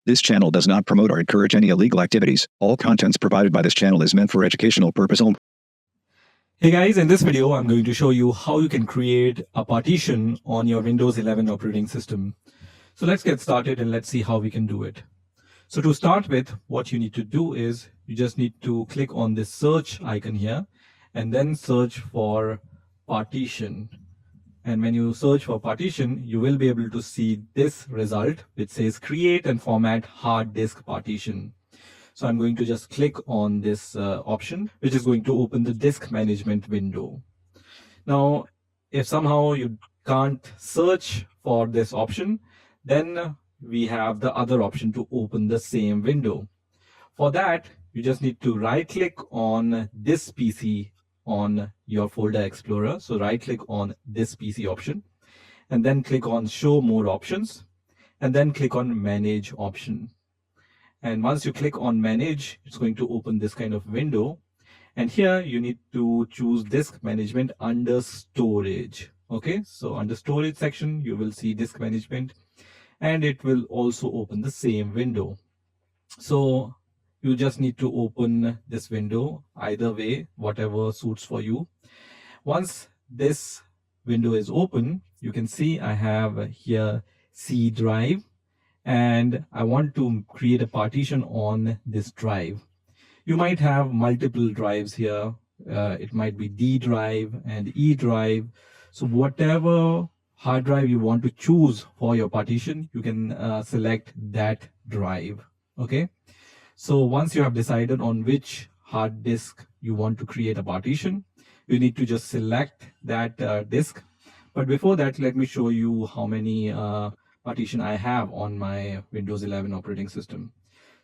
This channel does not promote or encourage any illegal activities. All contents provided by this channel is meant for educational purpose only. Hey guys, in this video, I'm going to show you how you can create a partition on your Windows 11 operating system. So let's get started and let's see how we can do it. So to start with, what you need to do is you just need to click on this search icon here and then search for partition. And when you search for partition, you will be able to see this result, which says create and format hard disk partition. So I'm going to just click on this option, which is going to open the disk management window. Now, if somehow you can't search for this option, then we have the other option to open the same window. For that, you just need to right click on this PC on your folder explorer. So right click on this PC option and then click on show more options and then click on manage option. And once you click on manage, it's going to open this kind of window. And here you need to choose disk management under storage. Okay, so under storage section, you will see disk management and it will also open the same window. So you just need to open this window either way, whatever suits for you. Once this window is open, you can see I have here C drive and I want to create a partition on this drive. You might have multiple drives here. It might be D drive and E drive. So whatever hard drive you want to choose for your partition, you can select that drive. Okay. So once you have decided on which hard disk you want to create a partition, you need to just select that disk. But before that, let me show you how many partition I have on my Windows 11 operating system.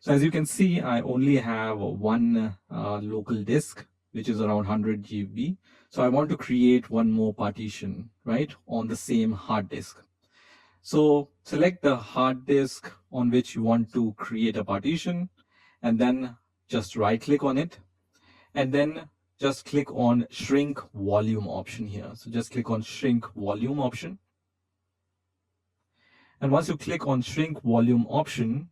So as you can see, I only have one local disk, which is around 100 GB. So I want to create one more partition, right, on the same hard disk. So select the hard disk on which you want to create a partition and then just right click on it and then just click on shrink volume option here. So just click on shrink volume option. And once you click on shrink volume option,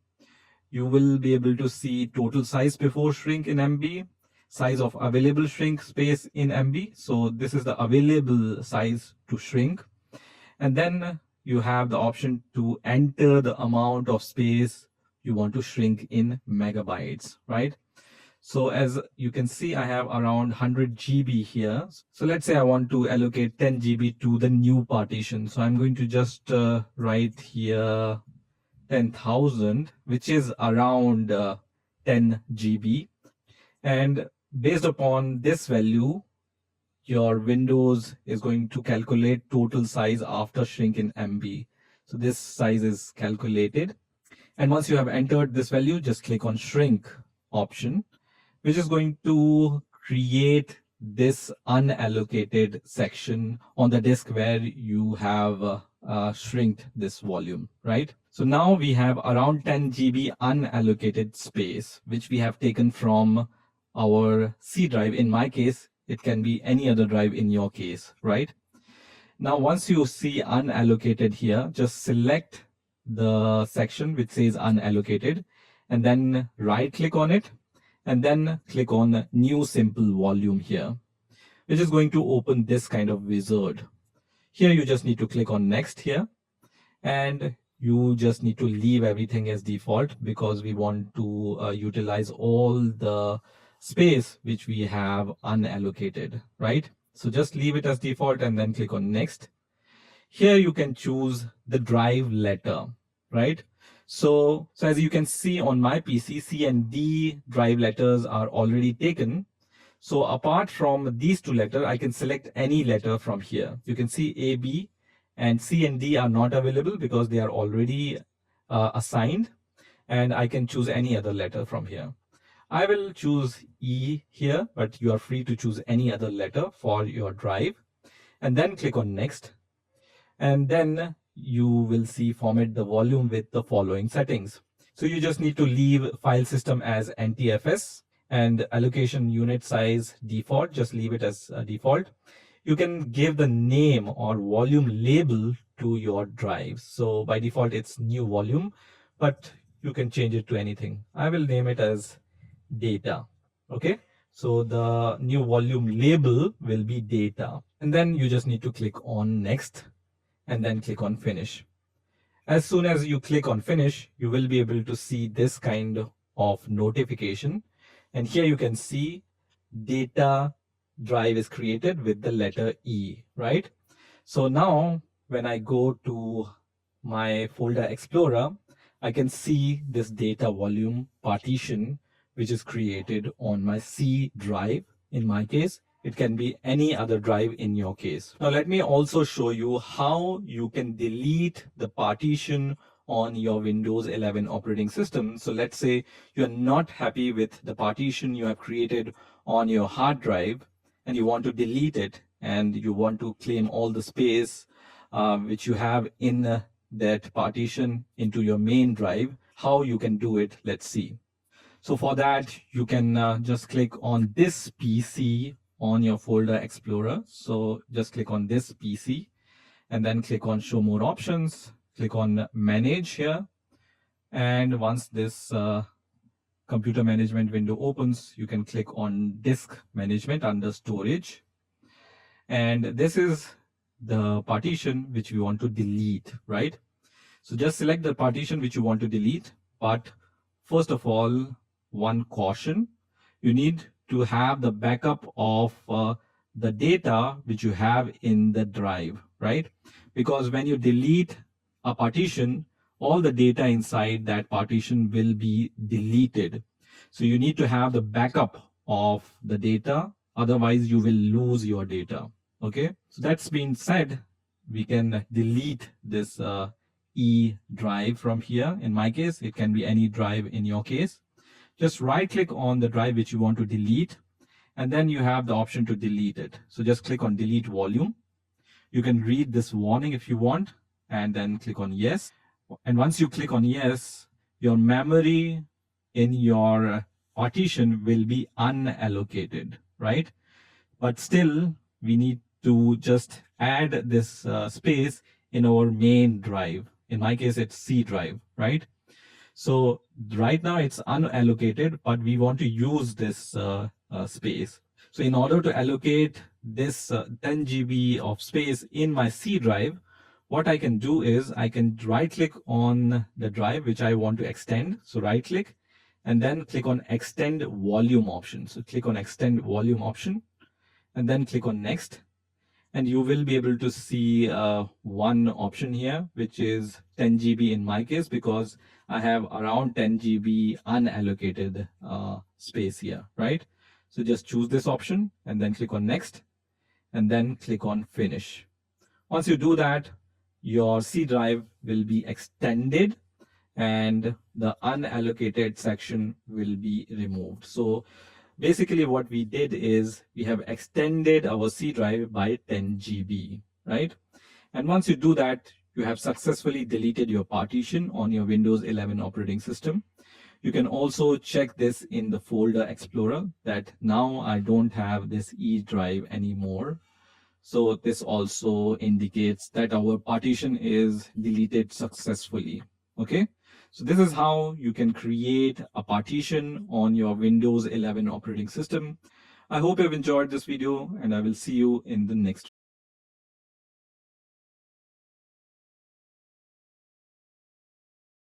you will be able to see total size before shrink in MB, size of available shrink space in MB. So this is the available size to shrink. And then you have the option to enter the amount of space you want to shrink in megabytes, right? So as you can see, I have around 100 GB here. So let's say I want to allocate 10 GB to the new partition. So I'm going to just write here 10,000, which is around 10 GB. And based upon this value, your Windows is going to calculate total size after shrink in MB. So this size is calculated. And once you have entered this value, just click on shrink option, which is going to create this unallocated section on the disk where you have shrinked this volume, right? So now we have around 10 GB unallocated space, which we have taken from our C drive. In my case, it can be any other drive in your case, right? Now, once you see unallocated here, just select the section which says unallocated and then right click on it and then click on new simple volume here, which is going to open this kind of wizard. Here you just need to click on next here and you just need to leave everything as default because we want to utilize all the space which we have unallocated, right? So just leave it as default and then click on next. Here you can choose the drive letter, right? So as you can see on my PC, C and D drive letters are already taken. So apart from these two letters, I can select any letter from here. You can see A, B and C and D are not available because they are already assigned. And I can choose any other letter from here. I will choose E here, but you are free to choose any other letter for your drive. And then click on next. And then you will see format the volume with the following settings. So you just need to leave file system as NTFS and allocation unit size default, just leave it as default. You can give the name or volume label to your drive. So by default, it's new volume, but you can change it to anything. I will name it as data. Okay, so the new volume label will be data, and then you just need to click on next and then click on finish. As soon as you click on finish, you will be able to see this kind of notification, and here you can see data drive is created with the letter E, right? So now when I go to my folder explorer, I can see this data volume partition which is created on my C drive. In my case, it can be any other drive in your case. Now let me also show you how you can delete the partition on your Windows 11 operating system. So let's say you're not happy with the partition you have created on your hard drive and you want to delete it, and you want to claim all the space which you have in that partition into your main drive. How you can do it, let's see. So for that, you can just click on this PC on your folder explorer. So just click on this PC and then click on show more options, click on manage here. And once this computer management window opens, you can click on disk management under storage. And this is the partition which we want to delete, right? So just select the partition which you want to delete. But first of all, one caution, you need to have the backup of the data which you have in the drive, right? Because when you delete a partition, all the data inside that partition will be deleted. So you need to have the backup of the data, otherwise you will lose your data. Okay, so that's been said, we can delete this E drive from here. In my case, it can be any drive in your case. Just right click on the drive which you want to delete, and then you have the option to delete it. So just click on delete volume. You can read this warning if you want, and then click on yes. And once you click on yes, your memory in your partition will be unallocated, right? But still, we need to just add this space in our main drive. In my case, it's C drive, right? So right now it's unallocated, but we want to use this space. So in order to allocate this 10 GB of space in my C drive, what I can do is I can right click on the drive which I want to extend. So right click and then click on extend volume option. So click on extend volume option and then click on next. And you will be able to see one option here, which is 10 GB in my case, because I have around 10 GB unallocated space here, right? So just choose this option and then click on next and then click on finish. Once you do that, your C drive will be extended and the unallocated section will be removed. So basically what we did is we have extended our C drive by 10 GB, right? And once you do that, you have successfully deleted your partition on your Windows 11 operating system. You can also check this in the folder explorer that now I don't have this E drive anymore. So this also indicates that our partition is deleted successfully. Okay, so this is how you can create a partition on your Windows 11 operating system. I hope you've enjoyed this video and I will see you in the next